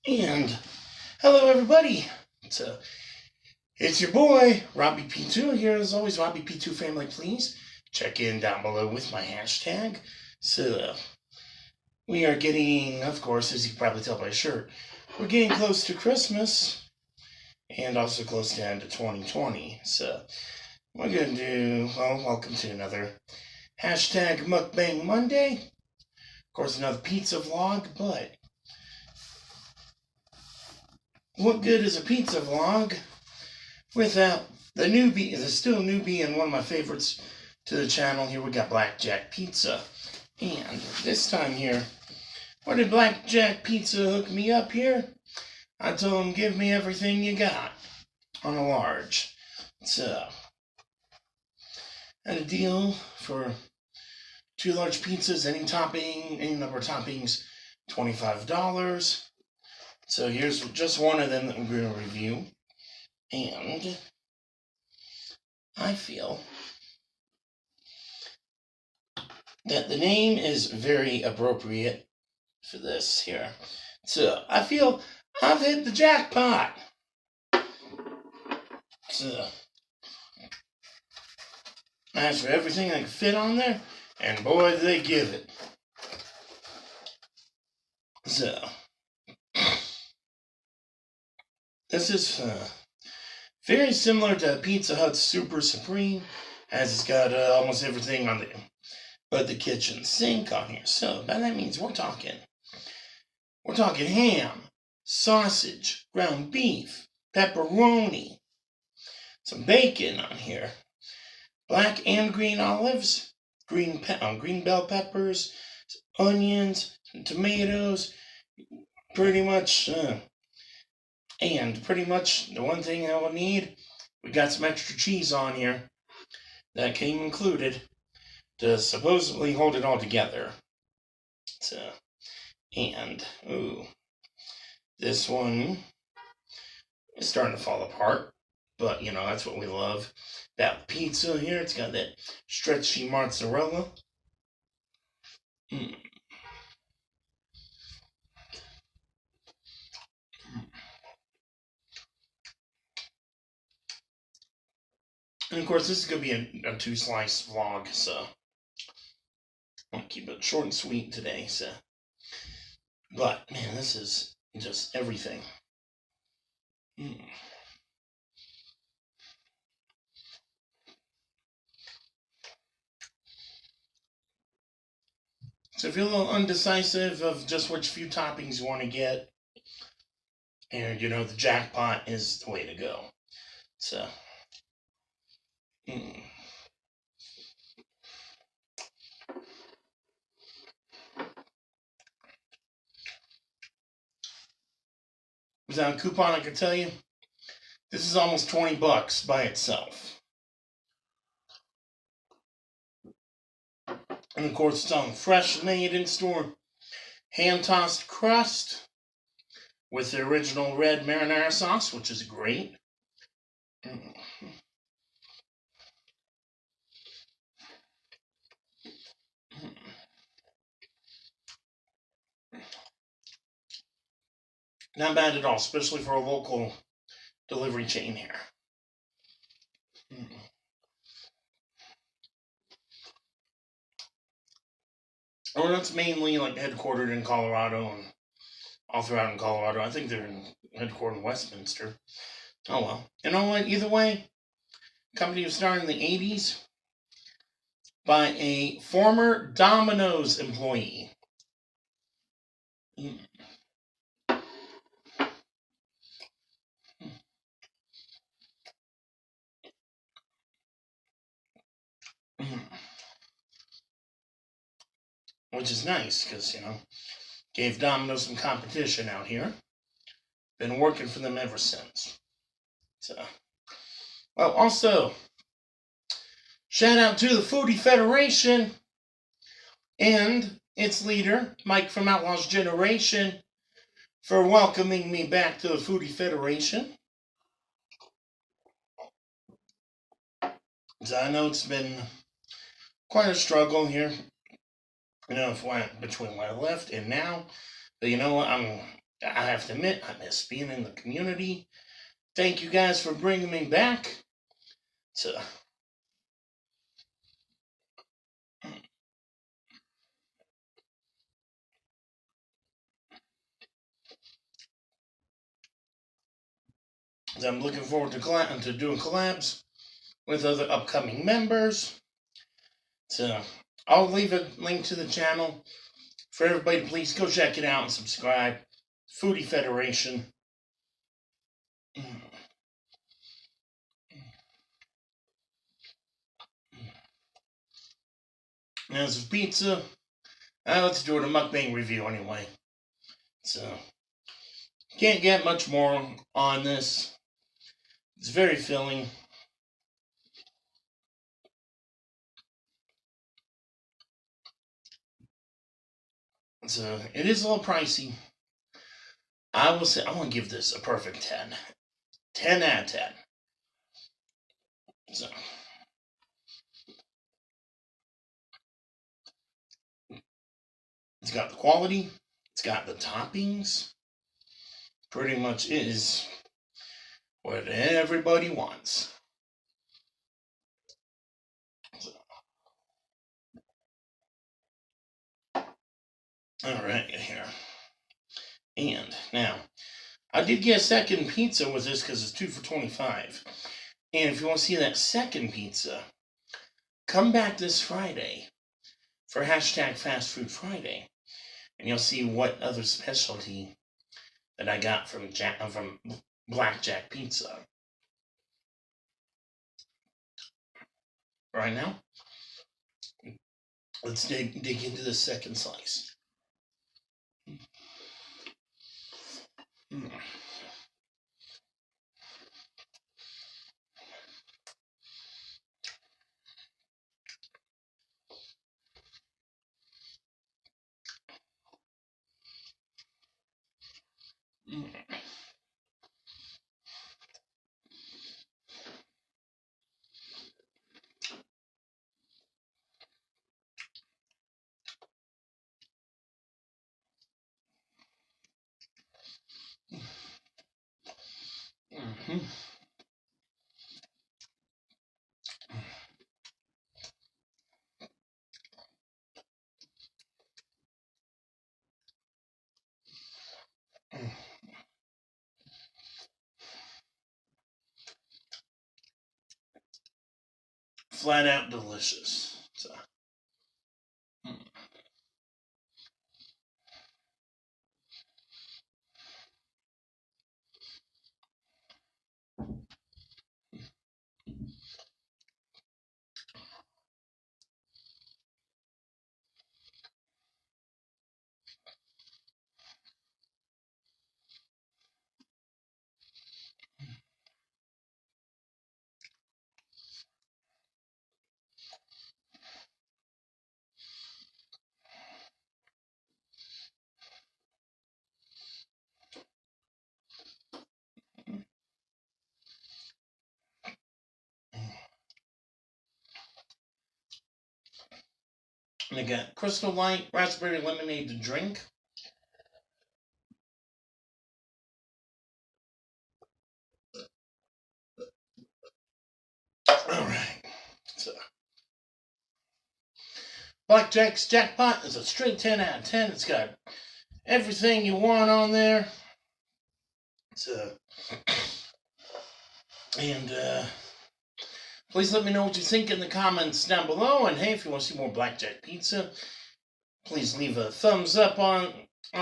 And hello, everybody. It's your boy Robbie P2 here. As always, Robbie P2 family, please check in down below with my hashtag. We are getting, of course, as you can probably tell by the shirt, we're getting close to Christmas and also close to the end of 2020. So we're gonna do welcome to another hashtag Mukbang Monday. Of course, another pizza vlog, but what good is a pizza vlog without the still newbie and one of my favorites to the channel? Here we got Blackjack Pizza. And this time here, where did Blackjack Pizza hook me up here? I told him, give me everything you got on a large. Had a deal for 2 large pizzas, any number of toppings, $25. So here's just one of them that we're going to review. And I feel that the name is very appropriate for this here. So I feel I've hit the jackpot. So I asked for everything I could fit on there, and boy, did they give it. So this is very similar to Pizza Hut's Super Supreme, as it's got almost everything on but the kitchen sink on here. So that means we're talking ham, sausage, ground beef, pepperoni, some bacon on here, black and green olives, green bell peppers, onions, tomatoes, pretty much the one thing I will need, we got some extra cheese on here that came included to supposedly hold it all together. This one is starting to fall apart, but that's what we love about pizza here. It's got that stretchy mozzarella. And of course, this is going to be a 2-slice vlog, so I'll keep it short and sweet today. But man, this is just everything. So if you're a little undecisive of just which few toppings you want to get, and the jackpot is the way to go. So without a coupon, I can tell you, this is almost $20 by itself. And of course, it's on fresh made in store hand tossed crust with the original red marinara sauce, which is great. Not bad at all, especially for a local delivery chain here. Or it's mainly headquartered in Colorado and all throughout in Colorado. I think they're headquartered in Westminster. Oh well. You know what? Either way, the company was started in the 80s by a former Domino's employee. Which is nice because, gave Domino's some competition out here. Been working for them ever since. Also, shout out to the Foodie Federation and its leader, Mike from Outlaws Generation, for welcoming me back to the Foodie Federation. So I know it's been quite a struggle here, between when I left and now. But you know what? I have to admit, I miss being in the community. Thank you guys for bringing me back. So, I'm looking forward to doing collabs with other upcoming members. So, I'll leave a link to the channel for everybody. Please go check it out and subscribe. Foodie Federation. Now, this is pizza. Let's do a mukbang review anyway. So, can't get much more on this. It's very filling. So, it is a little pricey. I will say, I want to give this a perfect 10. 10 out of 10. So, it's got the quality. It's got the toppings. Pretty much is what everybody wants. So, alright, here. And now, I did get a second pizza with this because it's 2 for $25. And if you want to see that second pizza, come back this Friday for hashtag Fast Food Friday, and you'll see what other specialty that I got from Blackjack Pizza. Right now, let's dig into the second slice. Flat out delicious. So. And I got Crystal Light Raspberry Lemonade to drink. Alright. So, Blackjack's Jackpot is a straight 10 out of 10. It's got everything you want on there. So, and please let me know what you think in the comments down below. And hey, if you want to see more Blackjack Pizza, please leave a thumbs up on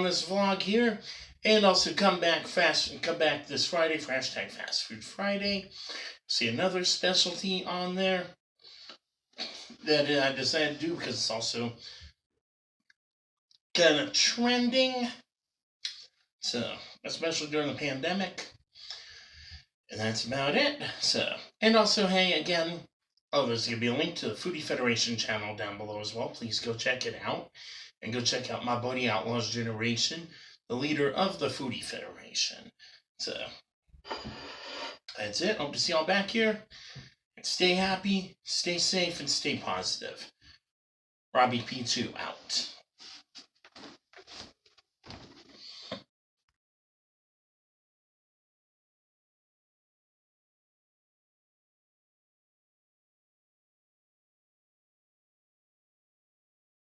this vlog here. And also come back this Friday for hashtag Fast Food Friday. See another specialty on there that I decided to do because it's also kind of trending. So, especially during the pandemic. And that's about it. So, and also, hey, again, there's going to be a link to the Foodie Federation channel down below as well. Please go check it out. And go check out my buddy Outlaws Generation, the leader of the Foodie Federation. So, that's it. Hope to see y'all back here. Stay happy, stay safe, and stay positive. Robbie P2 out.